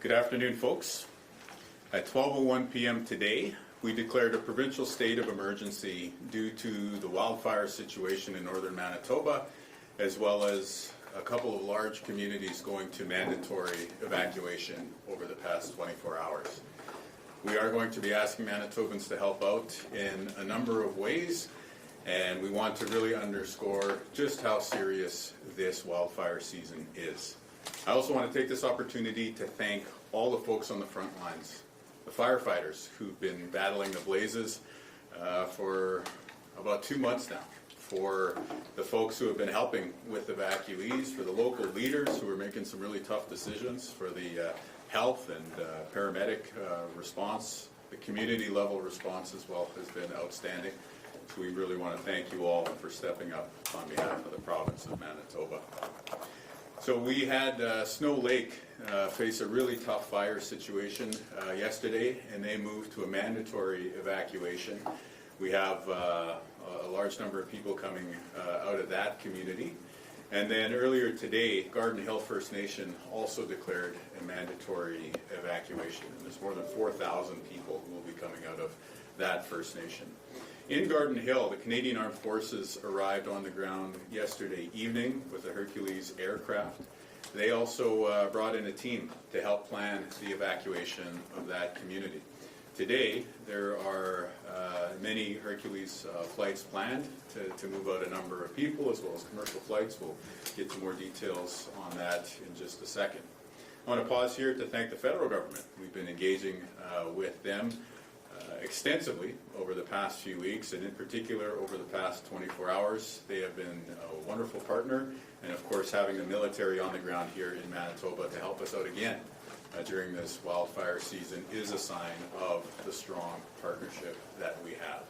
Good afternoon, folks. At 12:01 p.m. today, we declared a provincial state of emergency due to the wildfire situation in northern Manitoba, as well as a couple of large communities going to mandatory evacuation over the past 24 hours. We are going to be asking Manitobans to help out in a number of ways, and we want to really underscore just how serious this wildfire season is. I also want to take this opportunity to thank all the folks on the front lines, the firefighters who've been battling the blazes for about 2 months now, for the folks who have been helping with evacuees, for the local leaders who are making some really tough decisions, for the health and paramedic response. The community level response as well has been outstanding. So we really want to thank you all for stepping up on behalf of the province of Manitoba. So we had Snow Lake face a really tough fire situation yesterday, and they moved to a mandatory evacuation. We have a large number of people coming out of that community. And then earlier today, Garden Hill First Nation also declared a mandatory evacuation. And there's more than 4,000 people who will be coming out of that First Nation. In Garden Hill, the Canadian Armed Forces arrived on the ground yesterday evening with a Hercules aircraft. They also brought in a team to help plan the evacuation of that community. Today, there are many Hercules flights planned to move out a number of people, as well as commercial flights. We'll get to more details on that in just a second. I want to pause here to thank the federal government. We've been engaging with them extensively over the past few weeks, and in particular over the past 24 hours. They have been a wonderful partner, and of course having the military on the ground here in Manitoba to help us out again during this wildfire season is a sign of the strong partnership that we have.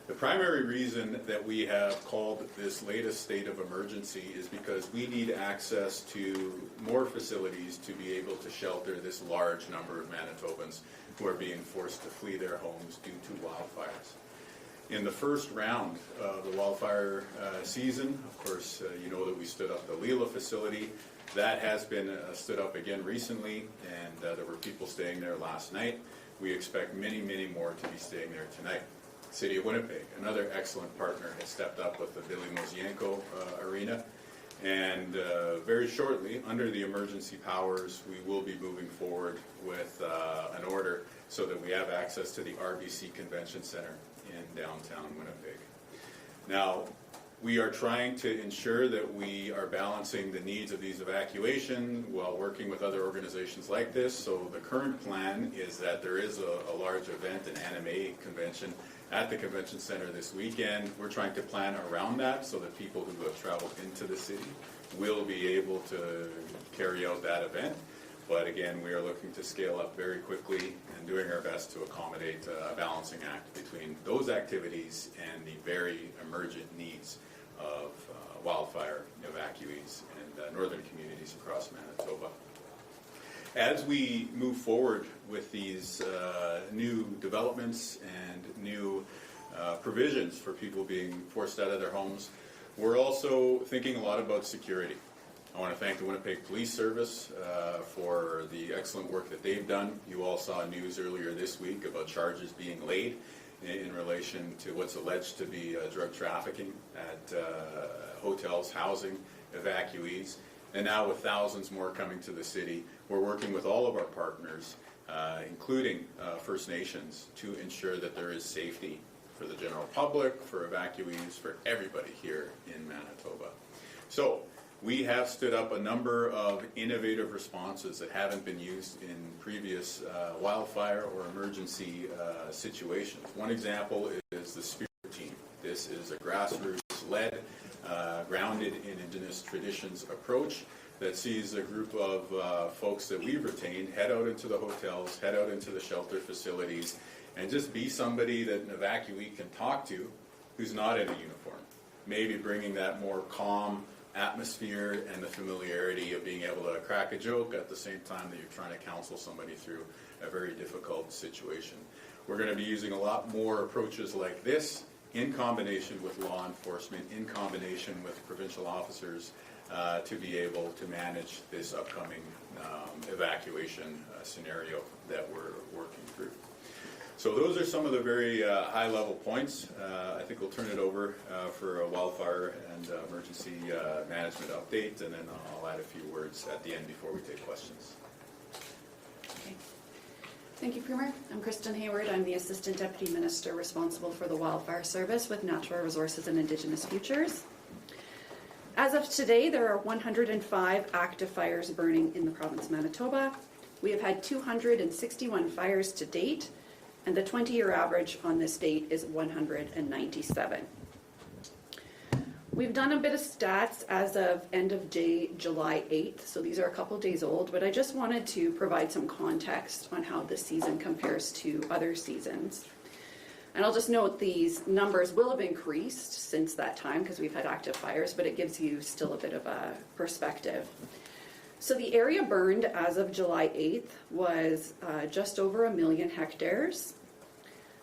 The primary reason that we have called this latest state of emergency is because we need access to more facilities to be able to shelter this large number of Manitobans who are being forced to flee their homes due to wildfires. In the first round of the wildfire season, of course, you know that we stood up the Leela facility. That has been stood up again recently, and there were people staying there last night. We expect many, many more to be staying there tonight. City of Winnipeg, another excellent partner, has stepped up with the Billy Mosienko Arena. And very shortly, under the emergency powers, we will be moving forward with an order so that we have access to the RBC Convention Center in downtown Winnipeg. Now, we are trying to ensure that we are balancing the needs of these evacuations while working with other organizations like this. So the current plan is that there is a large event, an anime convention, at the convention center this weekend. We're trying to plan around that so that people who have traveled into the city will be able to carry out that event. But again, we are looking to scale up very quickly and doing our best to accommodate a balancing act between those activities and the very emergent needs of wildfire evacuees and northern communities across Manitoba. As we move forward with these new developments and new provisions for people being forced out of their homes, we're also thinking a lot about security. I want to thank the Winnipeg Police Service for the excellent work that they've done. You all saw news earlier this week about charges being laid in relation to what's alleged to be drug trafficking at hotels housing evacuees. And now with thousands more coming to the city, we're working with all of our partners, including First Nations, to ensure that there is safety for the general public, for evacuees, for everybody here in Manitoba. So we have stood up a number of innovative responses that haven't been used in previous wildfire or emergency situations. One example is the Spirit Team. This is a grassroots-led, grounded in Indigenous traditions approach that sees a group of folks that we've retained head out into the hotels, head out into the shelter facilities, and just be somebody that an evacuee can talk to who's not in a uniform. Maybe bringing that more calm atmosphere and the familiarity of being able to crack a joke at the same time that you're trying to counsel somebody through a very difficult situation. We're going to be using a lot more approaches like this in combination with law enforcement, in combination with provincial officers to be able to manage this upcoming evacuation scenario that we're working through. So those are some of the very high-level points. I think we'll turn it over for a wildfire and emergency management update, and then I'll add a few words at the end before we take questions. Okay. Thank you, Premier. I'm Kristen Hayward. I'm the Assistant Deputy Minister responsible for the Wildfire Service with Natural Resources and Indigenous Futures. As of today, there are 105 active fires burning in the province of Manitoba. We have had 261 fires to date, and the 20-year average on this date is 197. We've done a bit of stats as of end of day, July 8th, so these are a couple days old, but I just wanted to provide some context on how this season compares to other seasons. And I'll just note these numbers will have increased since that time because we've had active fires, but it gives you still a bit of a perspective. So the area burned as of July 8th was just over 1 million hectares.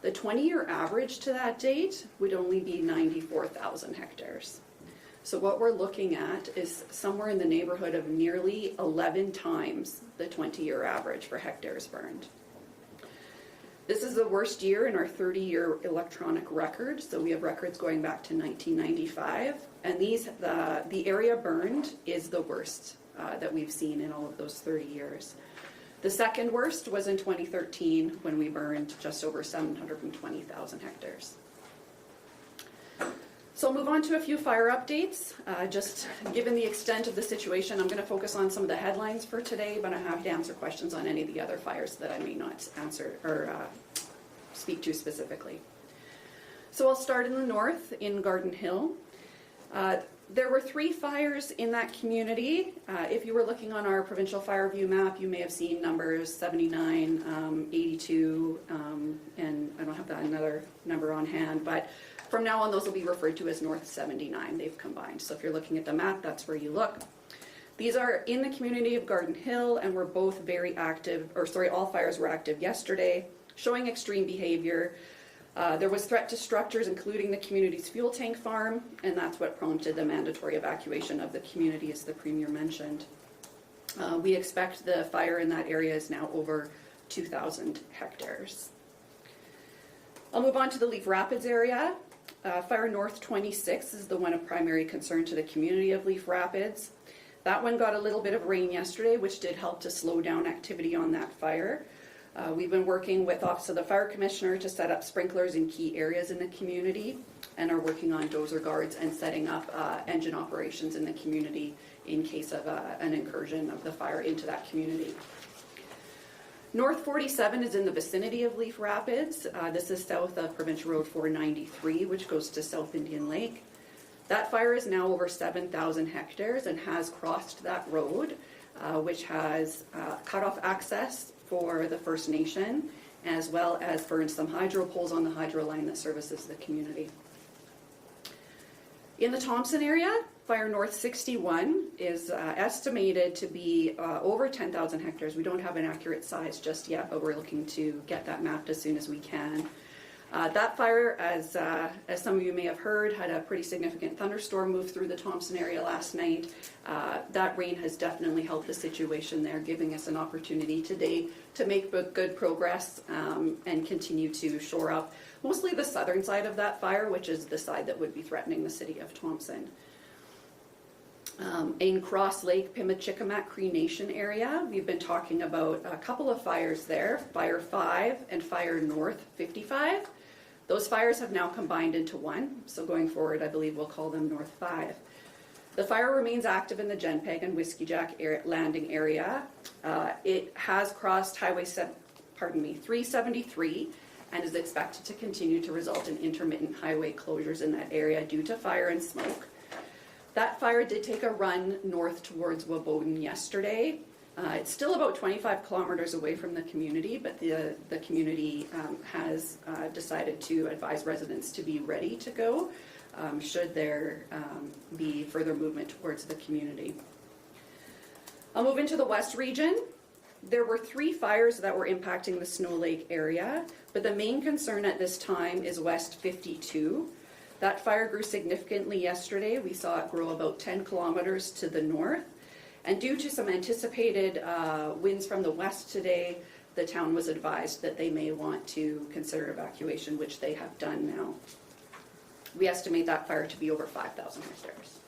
The 20-year average to that date would only be 94,000 hectares. So what we're looking at is somewhere in the neighborhood of nearly 11 times the 20-year average for hectares burned. This is the worst year in our 30-year electronic record, so we have records going back to 1995, and the area burned is the worst that we've seen in all of those 30 years. The second worst was in 2013 when we burned just over 720,000 hectares. So I'll move on to a few fire updates. Just given the extent of the situation, I'm going to focus on some of the headlines for today, but I'm happy to answer questions on any of the other fires that I may not answer or speak to specifically. So I'll start in the north in Garden Hill. There were 3 fires in that community. If you were looking on our provincial fire view map, you may have seen numbers 79, 82, and I don't have that another number on hand, but from now on those will be referred to as North 79. They've combined. So if you're looking at the map, that's where you look. These are in the community of Garden Hill, and were both very active, all fires were active yesterday, showing extreme behavior. There was threat to structures, including the community's fuel tank farm, and that's what prompted the mandatory evacuation of the community, as the Premier mentioned. We expect the fire in that area is now over 2,000 hectares. I'll move on to the Leaf Rapids area. Fire North 26 is the one of primary concern to the community of Leaf Rapids. That one got a little bit of rain yesterday, which did help to slow down activity on that fire. We've been working with Office of the Fire Commissioner to set up sprinklers in key areas in the community, and are working on dozer guards and setting up engine operations in the community in case of an incursion of the fire into that community. North 47 is in the vicinity of Leaf Rapids. This is south of Provincial Road 493, which goes to South Indian Lake. That fire is now over 7,000 hectares and has crossed that road, which has cut off access for the First Nation, as well as burned some hydro poles on the hydro line that services the community. In the Thompson area, Fire North 61 is estimated to be over 10,000 hectares. We don't have an accurate size just yet, but we're looking to get that mapped as soon as we can. That fire, as some of you may have heard, had a pretty significant thunderstorm move through the Thompson area last night. That rain has definitely helped the situation there, giving us an opportunity today to make good progress and continue to shore up mostly the southern side of that fire, which is the side that would be threatening the city of Thompson. In Cross Lake, Pimachikamak Cree Nation area, we've been talking about a couple of fires there, Fire 5 and Fire North 55. Those fires have now combined into one, so going forward I believe we'll call them North 5. The fire remains active in the Genpeg and Whiskey Jack landing area. It has crossed Highway 373 and is expected to continue to result in intermittent highway closures in that area due to fire and smoke. That fire did take a run north towards Waboden yesterday. It's still about 25 kilometers away from the community, but the community has decided to advise residents to be ready to go should there be further movement towards the community. I'll move into the west region. There were 3 fires that were impacting the Snow Lake area, but the main concern at this time is West 52. That fire grew significantly yesterday. We saw it grow about 10 kilometers to the north. And due to some anticipated winds from the west today, the town was advised that they may want to consider evacuation, which they have done now. We estimate that fire to be over 5,000 hectares.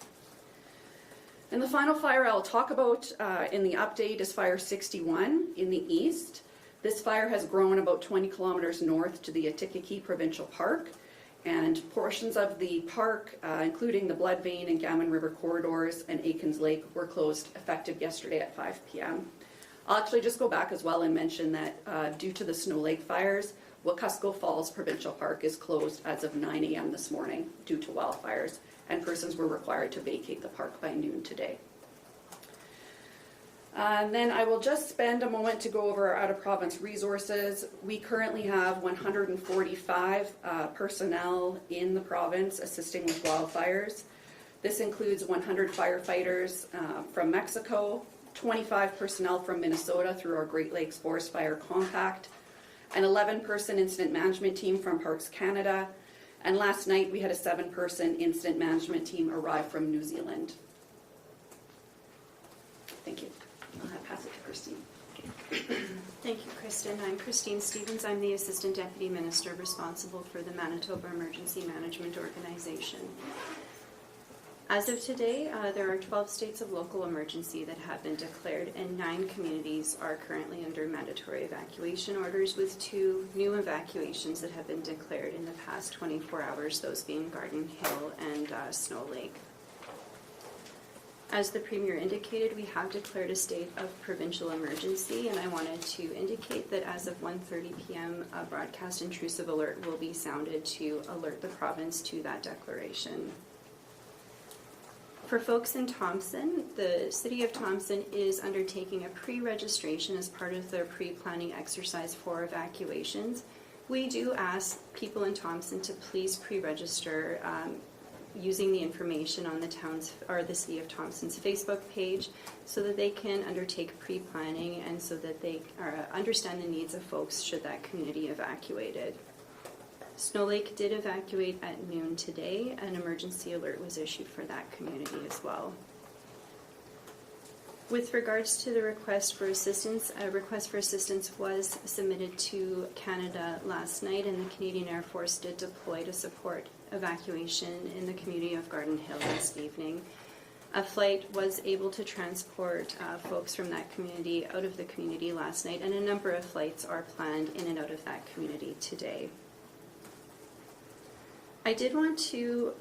And the final fire I'll talk about in the update is Fire 61 in the east. This fire has grown about 20 kilometers north to the Atikaki Provincial Park, and portions of the park, including the Blood Vein and Gammon River corridors and Aikens Lake, were closed effective yesterday at 5 p.m. I'll actually just go back as well and mention that due to the Snow Lake fires, Wekusko Falls Provincial Park is closed as of 9 a.m. this morning due to wildfires, and persons were required to vacate the park by noon today. And then I will just spend a moment to go over our out-of-province resources. We currently have 145 personnel in the province assisting with wildfires. This includes 100 firefighters from Mexico, 25 personnel from Minnesota through our Great Lakes Forest Fire Compact, an 11-person incident management team from Parks Canada, and last night we had a 7-person incident management team arrive from New Zealand. Thank you. I'll pass it to Christine. Thank you, Kristen. I'm Christine Stevens. I'm the Assistant Deputy Minister responsible for the Manitoba Emergency Management Organization. As of today, there are 12 states of local emergency that have been declared, and 9 communities are currently under mandatory evacuation orders, with 2 new evacuations that have been declared in the past 24 hours, those being Garden Hill and Snow Lake. As the Premier indicated, we have declared a state of provincial emergency, and I wanted to indicate that as of 1:30 p.m., a broadcast intrusive alert will be sounded to alert the province to that declaration. For folks in Thompson, the City of Thompson is undertaking a pre-registration as part of their pre-planning exercise for evacuations. We do ask people in Thompson to please pre-register using the information on the town's or the City of Thompson's Facebook page, so that they can undertake pre-planning and so that they understand the needs of folks should that community evacuated. Snow Lake did evacuate at noon today. An emergency alert was issued for that community as well. With regards to the request for assistance, a request for assistance was submitted to Canada last night, and the Canadian Air Force did deploy to support evacuation in the community of Garden Hill this evening. A flight was able to transport folks from that community out of the community last night, and a number of flights are planned in and out of that community today. I did want to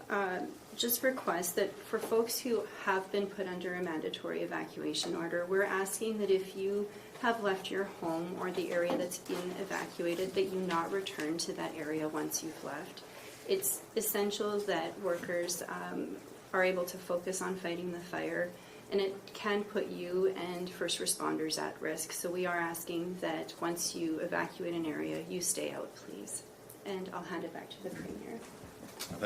just request that for folks who have been put under a mandatory evacuation order, we're asking that if you have left your home or the area that's been evacuated, that you not return to that area once you've left. It's essential that workers are able to focus on fighting the fire, and it can put you and first responders at risk. So we are asking that once you evacuate an area, you stay out, please. And I'll hand it back to the Premier.